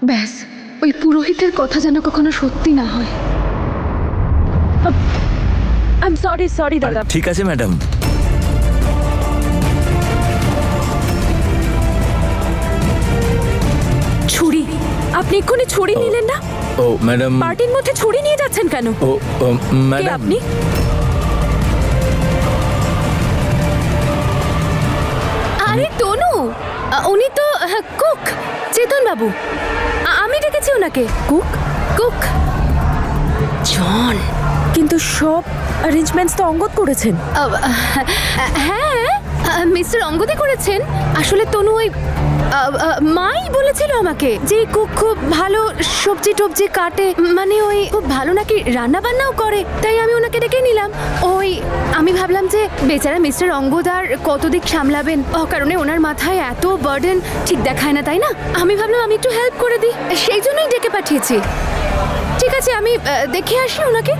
ব্যাস ওই পুরোহিতের কথা যেন কখনো সত্যি না হয়। আই এম সরি দাদা। ঠিক আছে ম্যাডাম। ছুরি, আপনি এক্ষুনি ছুরি নিলেন না? ও ম্যাডাম। পার্টির মধ্যে ছুরি নিয়ে যাচ্ছেন কেন? ও ও, কে ম্যাডাম আপনি? আরে তনু, উনি তো কুক, চেতন বাবু। আমি ডেকেছি ওনাকে। কুক? কুক জন। কিন্তু সব অ্যারেঞ্জমেন্টস তো অঙ্গদ করেছেন। হ্যাঁ, মিস্টার অঙ্গদে করেছেন। আসলে তনু ওই মাই বলেছিল আমাকে যে কুক খুব ভালো সবজি টবজি কাটে, মানে ওই খুব ভালো নাকি রান্না বান্নাও করে, তাই আমি ওনাকে ডেকে নিলাম। ওই আমি ভাবলাম যে বেচারা মিস্টার অঙ্গদ আর কত দিক সামলাবেন, কারণে ওনার মাথায় এত বার্ডেন ঠিক দেখায় না, তাই না? আমি ভাবলাম আমি একটু হেল্প করে দিই, সেই জন্যই ডেকে পাঠিয়েছি। ঠিক আছে, আমি দেখে আসি ওনাকে।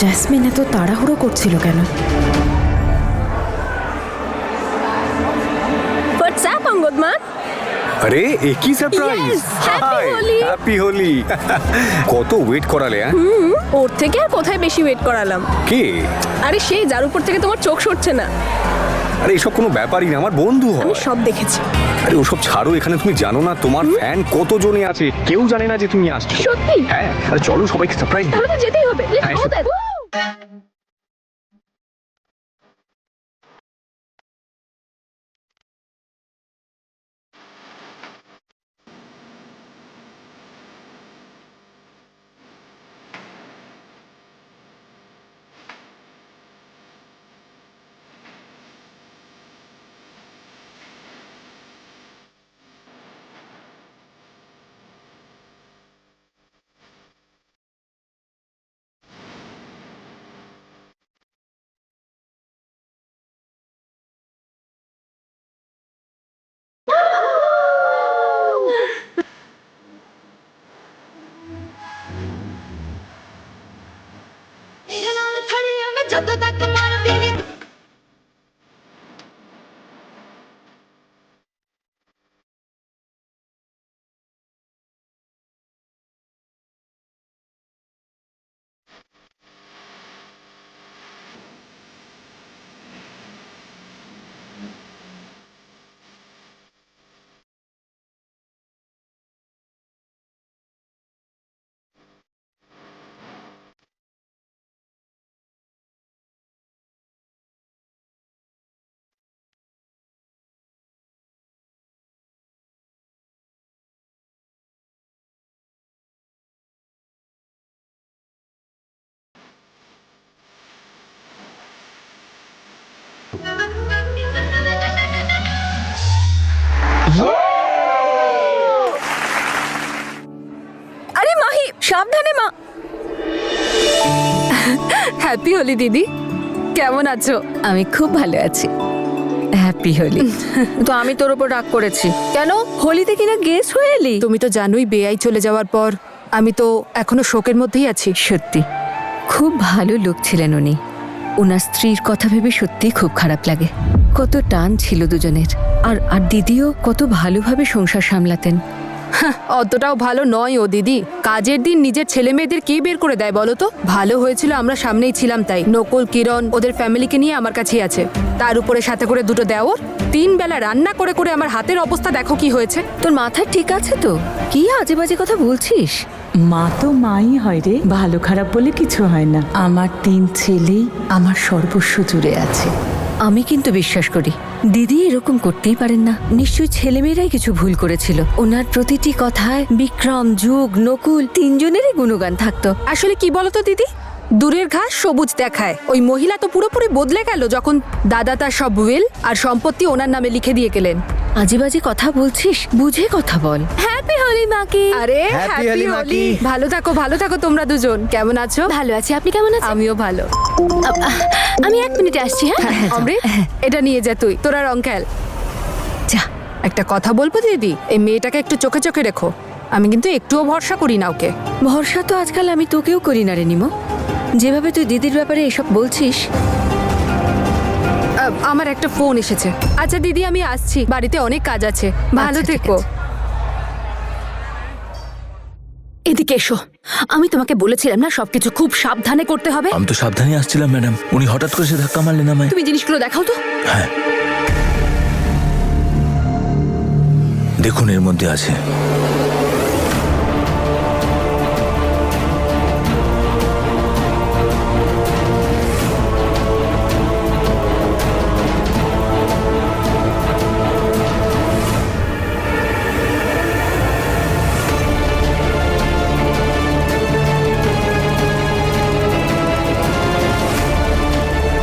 জ্যাসমিন এত তাড়াহুড়ো করছিল কেন? হোয়াটসঅ্যাপ অঙ্গদ মা? আরে একই surprise. Happy Holi! Happy Holi. কত ওয়েট করালে? হ্যাঁ, ওর থেকে আর কোথায় বেশি ওয়েট করালাম? কে? আরে সেই যার উপর থেকে তোমার চোখ সরছে না। আরে এসব কোনো ব্যাপারই না, আমার বন্ধু হয়। আমি সব দেখেছি। আরে ওসব ছাড়ো, এখানে তুমি জানো না তোমার ফ্যান কতজনে আছে, কেউ জানে না যে তুমি আসছো। সত্যি? হ্যাঁ, আরে চলো সবাইকে সারপ্রাইজ। তাহলে তো যেতেই হবে। Let's হ্যাঁ, go then. আরে মাহি, সাবধানে মা। হ্যাপি হোলি দিদি, কেমন আছো? আমি খুব ভালো আছি। হ্যাপি হোলি। তো আমি তোর উপর রাগ করেছি কেন? হোলিতে কিনা গেস্ট হয়ে এলি? তুমি তো জানোই বেআই চলে যাওয়ার পর আমি তো এখনো শোকের মধ্যেই আছি। সত্যি খুব ভালো লোক ছিলেন উনি। ওনার স্ত্রীর কথা ভেবে সত্যি খুব খারাপ লাগে। কত টান ছিল দুজনের। আর আর দিদিও কত ভালোভাবে সংসার সামলাতেন। অতটাও ভালো নয় ও দিদি। কাজের দিন নিজের ছেলে মেয়েদের কে বের করে দেয় বলো তো? ভালো হয়েছিল আমরা সামনেই ছিলাম, তাই নকুল কিরণ ওদের ফ্যামিলিকে নিয়ে আমার কাছেই আছে। তার উপরে সাথে করে দুটো দেওর, 3 বেলা রান্না করে করে আমার হাতের অবস্থা দেখো কি হয়েছে। তোর মাথা ঠিক আছে তো? কি আজে বাজে কথা বলছিস? মা তো মাই হয় রে, ভালো খারাপ বলে কিছু হয় না। আমার 3 ছেলেই আমার সর্বস্ব জুড়ে আছে। আমি কিন্তু বিশ্বাস করি দিদি এরকম করতেই পারেন না। নিশ্চয়ই ছেলেমেয়েরাই কিছু ভুল করেছিল। ওনার প্রতিটি কথায় বিক্রম, যুগ, নকুল 3জনেরই গুণগান থাকতো। আসলে কি বলতো দিদি, দূরের ঘাস সবুজ দেখায়। ওই মহিলা তো পুরোপুরি বদলে গেল যখন দাদা তার সব উইল আর সম্পত্তি ওনার নামে লিখে দিয়ে গেলেন। আজে বাজে কথা বলছিস, বুঝে কথা বল। হ্যাপি হোলি মাকি। আরে Happy হ্যাপি Holi, হোলি। মাকি। ভালো থাকো তোমরা দুজন। কেমন আছো? ভালো আছি, আপনি কেমন আছেন? আমিও ভালো। আমি 1 মিনিটে আসছি। হ্যাঁ অমৃত, এটা নিয়ে যা তুই, তোরা রং খেল। যা। একটা কথা বলবো দিদি, এই মেয়েটাকে একটু চোখে চোখে রেখো। আমি কিন্তু একটুও ভরসা করি না ওকে। ভরসা তো আজকাল আমি তোকেও করি না রে নিমো। যেভাবে তুই দিদির ব্যাপারে এসব বলছিস। আমার একটা ফোন এসেছে। আচ্ছা দিদি, আমি আসছি, বাড়িতে অনেক কাজ আছে। ভালো আচ্ছা, ঠিক থেকো। আছে। এদিকে এসো, আমি তোমাকে বলেছিলাম না সবকিছু খুব সাবধানে করতে হবে। আমি তো সাবধানে আসছিলাম ম্যাডাম, উনি হঠাৎ করে সে ধাক্কা মারলেন আমায়। তুমি জিনিসগুলো দেখাও তো। হ্যাঁ, দেখুন এর মধ্যে আছে।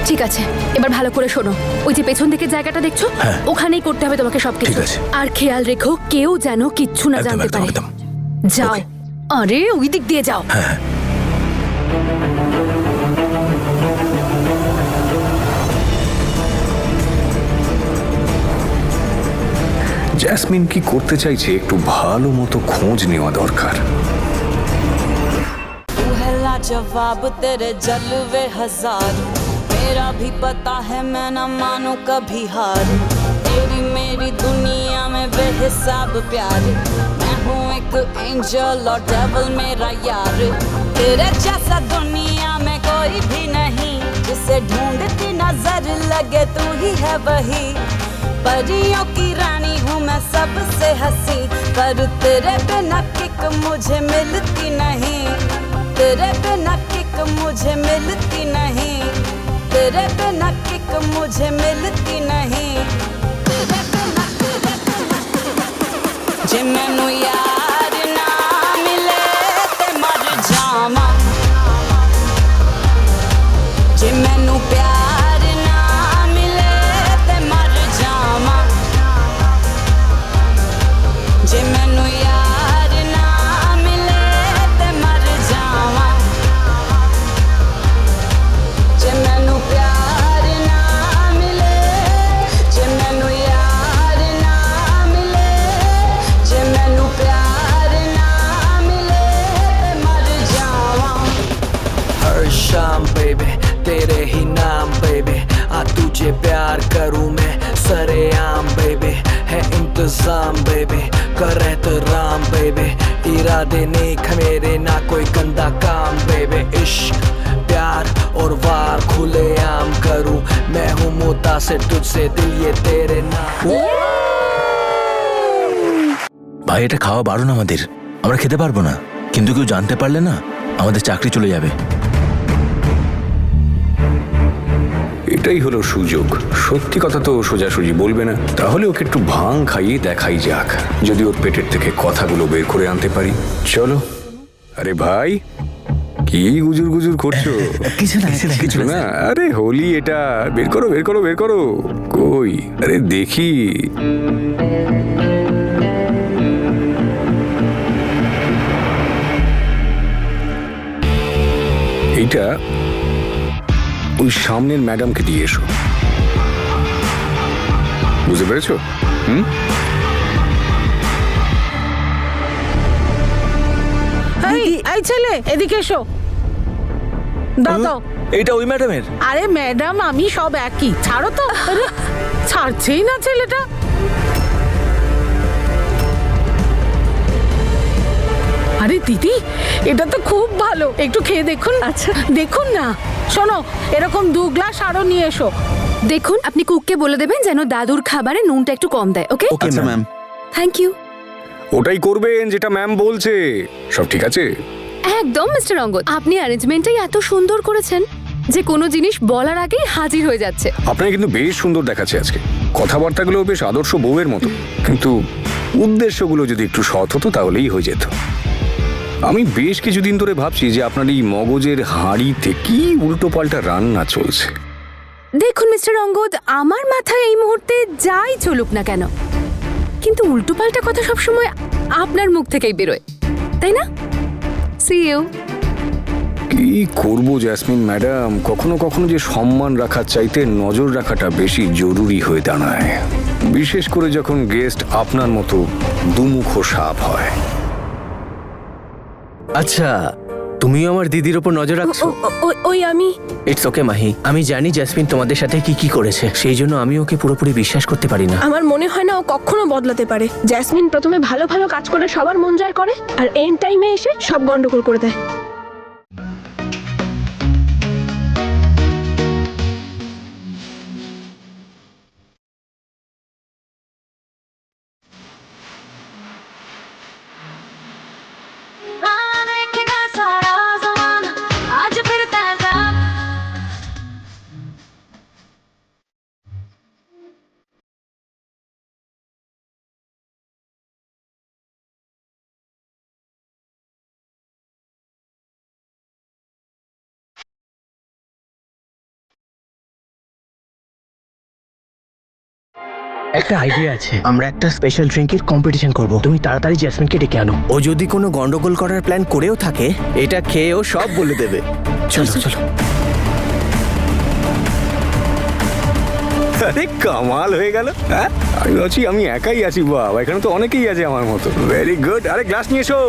ঠিক আছে, এবার ভালো করে শোনো। ওই যে পেছন দিকে জায়গাটা দেখছো, হ্যাঁ। ওখানেই করতে হবে তোমাকে সবকিছু। ঠিক আছে। আর খেয়াল রেখো কেউ যেন কিচ্ছু না একদম জানতে একদম পারে। একদম। যাও। Okay. আরে ওই দিক দিয়ে যাও। হ্যাঁ, জ্যাসমিন কি করতে চাইছে একটু ভালো মতো খোঁজ নেওয়া দরকার। तू है लाजवाब तेरे जलवे हजार, मेरा भी पता है मैं न मानू कभी हार, तेरी मेरी दुनिया में बेहिसाब प्यार, मैं हूँ एक एंजल और डेविल मेरा यार, तेरे जैसा दुनिया में कोई भी नहीं, जिसे ढूंढती नजर लगे तू ही है वही, परियों की रानी हूँ मैं सबसे हंसी, पर तेरे बिना किक मुझे मिलती नहीं, तेरे बिना किक मुझे मिलती नहीं, तेरे बिना किक मुझे मिलती नहीं, तेरे बिना जे मैनू यार ना मिले ते मर जावां, जे मैनू प्यार ना मिले ते मर जावां, जे मैनू यार ना मिले ते मर जावां, जे मैनू प्यार ना मिले, जे मैनू यार ना मिले, जे मैनू प्यार ना मिले ते मर जावां। हर शाम बेबी तेरे ही नाम बेबी, आ तुझे प्यार करूं मैं सरेआम बेबी, है इंतजाम बेबी कर एहतराम बेबी, इरादे नेक मेरे ना कोई गंदा काम बेबी, इश्क प्यार और वार खुले आम करूं मैं हूँ मुतासिर तुझसे दिल ये तेरे नाम। ভাই এটা খাওয়া বারণ আমাদের, আমরা খেতে পারবো না, কিন্তু কেউ জানতে পারলে না আমাদের চাকরি চলে যাবে। এটাই হলো সুযোগ। সত্যি কথা তো সোজাসুজি বলবে না, তাহলে ওকে একটু ভাং খাইয়ে দেখাই যাক, যদি ওর পেটের থেকে কথাগুলো বের করে আনতে পারি। চলো। আরে ভাই, কি গুজুর গুজুর করছো? কিছু না, কিছু না, কিছু না। আরে হোলি এটা, বের করো বের করো বের করো। কই? আরে দেখি। এইটা ওই সামনের ম্যাডামকে দিয়ে এসো। বুঝতে পেরেছো? এই ছেলে এদিকে এসো, দাও দাও। এইটা ওই ম্যাডামের। আরে ম্যাডাম আমি সব একই, ছাড়ো তো। আরে ছাড়ছেই না ছেলেটা। আরে দিদি, এটা তো খুব ভালো, একটু খেয়ে দেখুন। আচ্ছা দেখুন না, শোনো এরকম 2 গ্লাস আরো নিয়ে এসো। দেখুন, আপনি কুককে বলে দেবেন যেন দাদুর খাবারে নুনটা একটু কম দেয়। Okay? Okay ma'am. Thank you. ওটাই করবেন যেটা ম্যাম বলছে। সব ঠিক আছে? একদম মিস্টার অঙ্গদ, আপনি অ্যারেঞ্জমেন্টটাই এত সুন্দর করেছেন যে কোনো জিনিস বলার আগেই হাজির হয়ে যাচ্ছে। আপনাকে কিন্তু বেশ সুন্দর দেখাচ্ছে আজকে। কথাবার্তাগুলো বেশ আদর্শ বউয়ের মতো, কিন্তু উদ্দেশ্যগুলো যদি একটু সৎ হতো তাহলেই হয়ে যেত। আমি বেশ কিছুদিন ধরে ভাবছি যে আপনার এই মগজের হাঁড়িতে কি উল্টো পাল্টা রান্না চলছে। দেখুন মিস্টার অঙ্গদ, আমার মাথায় এই মুহূর্তে যাই চলুক না কেন, কিন্তু উল্টোপাল্টা কথা সবসময় আপনার মুখ থেকেই বেরোয়, তাই না? See you. কি করব জ্যাসমিন ম্যাডাম, কখনো কখনো যে সম্মান রাখার চাইতে নজর রাখাটা বেশি জরুরি হয়ে দাঁড়ায়, বিশেষ করে যখন গেস্ট আপনার মতো দুমুখো সাপ হয়। আচ্ছা তুমিও আমার দিদির ওপর নজর রাখছো? ওই আমি ইটস ওকে মাহি, আমি জানি জেসমিন তোমাদের সাথে কি কি করেছে, সেই জন্য আমি ওকে পুরোপুরি বিশ্বাস করতে পারি না। আমার মনে হয় না ও কখনো বদলাতে পারে। জ্যাসমিন প্রথমে ভালো ভালো কাজ করে সবার মন জয় করে, আর এন্ড টাইমে এসে সব গন্ডগোল করে দেয়। একটা আইডিয়া আছে, আমরা একটা স্পেশাল ড্রিঙ্কের কম্পিটিশন করব। তুমি তাড়াতাড়ি জেসমিনকে ডেকে আনো। ও যদি কোনো গন্ডগোল করার প্ল্যান করেও থাকে, এটা খেয়ে ও সব বলে দেবে। চলো চলো। আরে কামাল হয়ে গেল। হ্যাঁ, আমি ভাবছি আমি একাই আছি। বাবা, এখানে তো অনেকেই আছে আমার মতো। Very good. আরে গ্লাস নিয়ে এসো।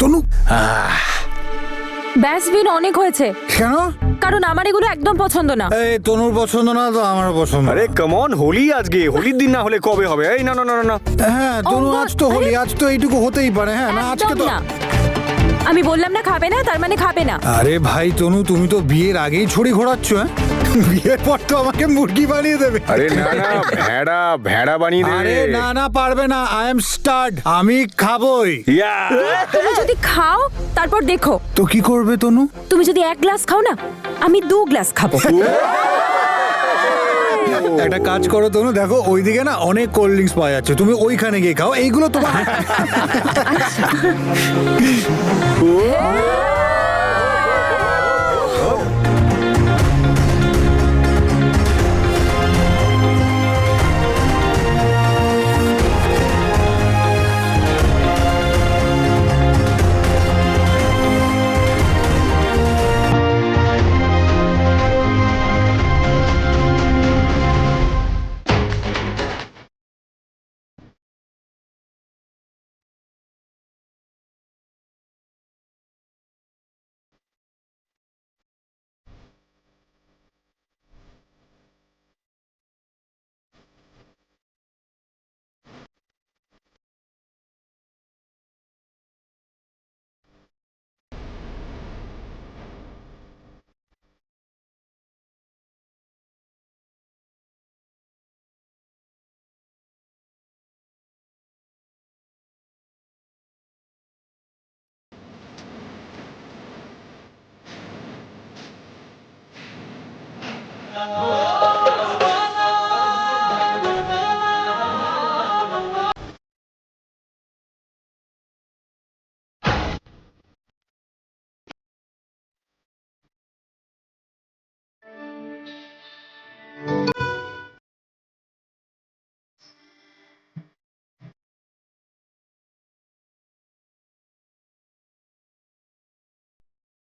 তনু, ব্যাস বিন অনেক হয়েছে। কেন? কারণ আমার এগুলো একদম পছন্দ না। এই তনুর পছন্দ না তো আমারও পছন্দ না। আরে কাম অন, হোলি আজকে। হোলির দিন না হলে কবে হবে? এই না না না না। হ্যাঁ তনু, Oh God, আজ তো হোলি, আজ তো এইটুকু হতেই পারে। হ্যাঁ না, আজকে তো একদম না। আমি বললাম না খাবে না, তার মানে খাবে না। আরে ভাই তনু, তুমি তো বিয়ের আগেই ছড়ি ঘোরাচ্ছ। হ্যাঁ, বিয়ের পর তো আমাকে মুরগি বানিয়ে দেবে। আরে না না, ভেড়া বানিয়ে দেবে। আরে না না, পারবে না। আই এম স্টার্ড, আমি খাবই। ইয়া। তুমি যদি খাও তারপর দেখো। তো কি করবে তনু? তুমি যদি 1 গ্লাস খাও না, আমি 2 গ্লাস খাবো। একটা কাজ করো তনু, দেখো ওইদিকে না অনেক কোল্ড ড্রিঙ্কস পাওয়া যাচ্ছে, তুমি ওইখানে গিয়ে খাও। এইগুলো তোমার।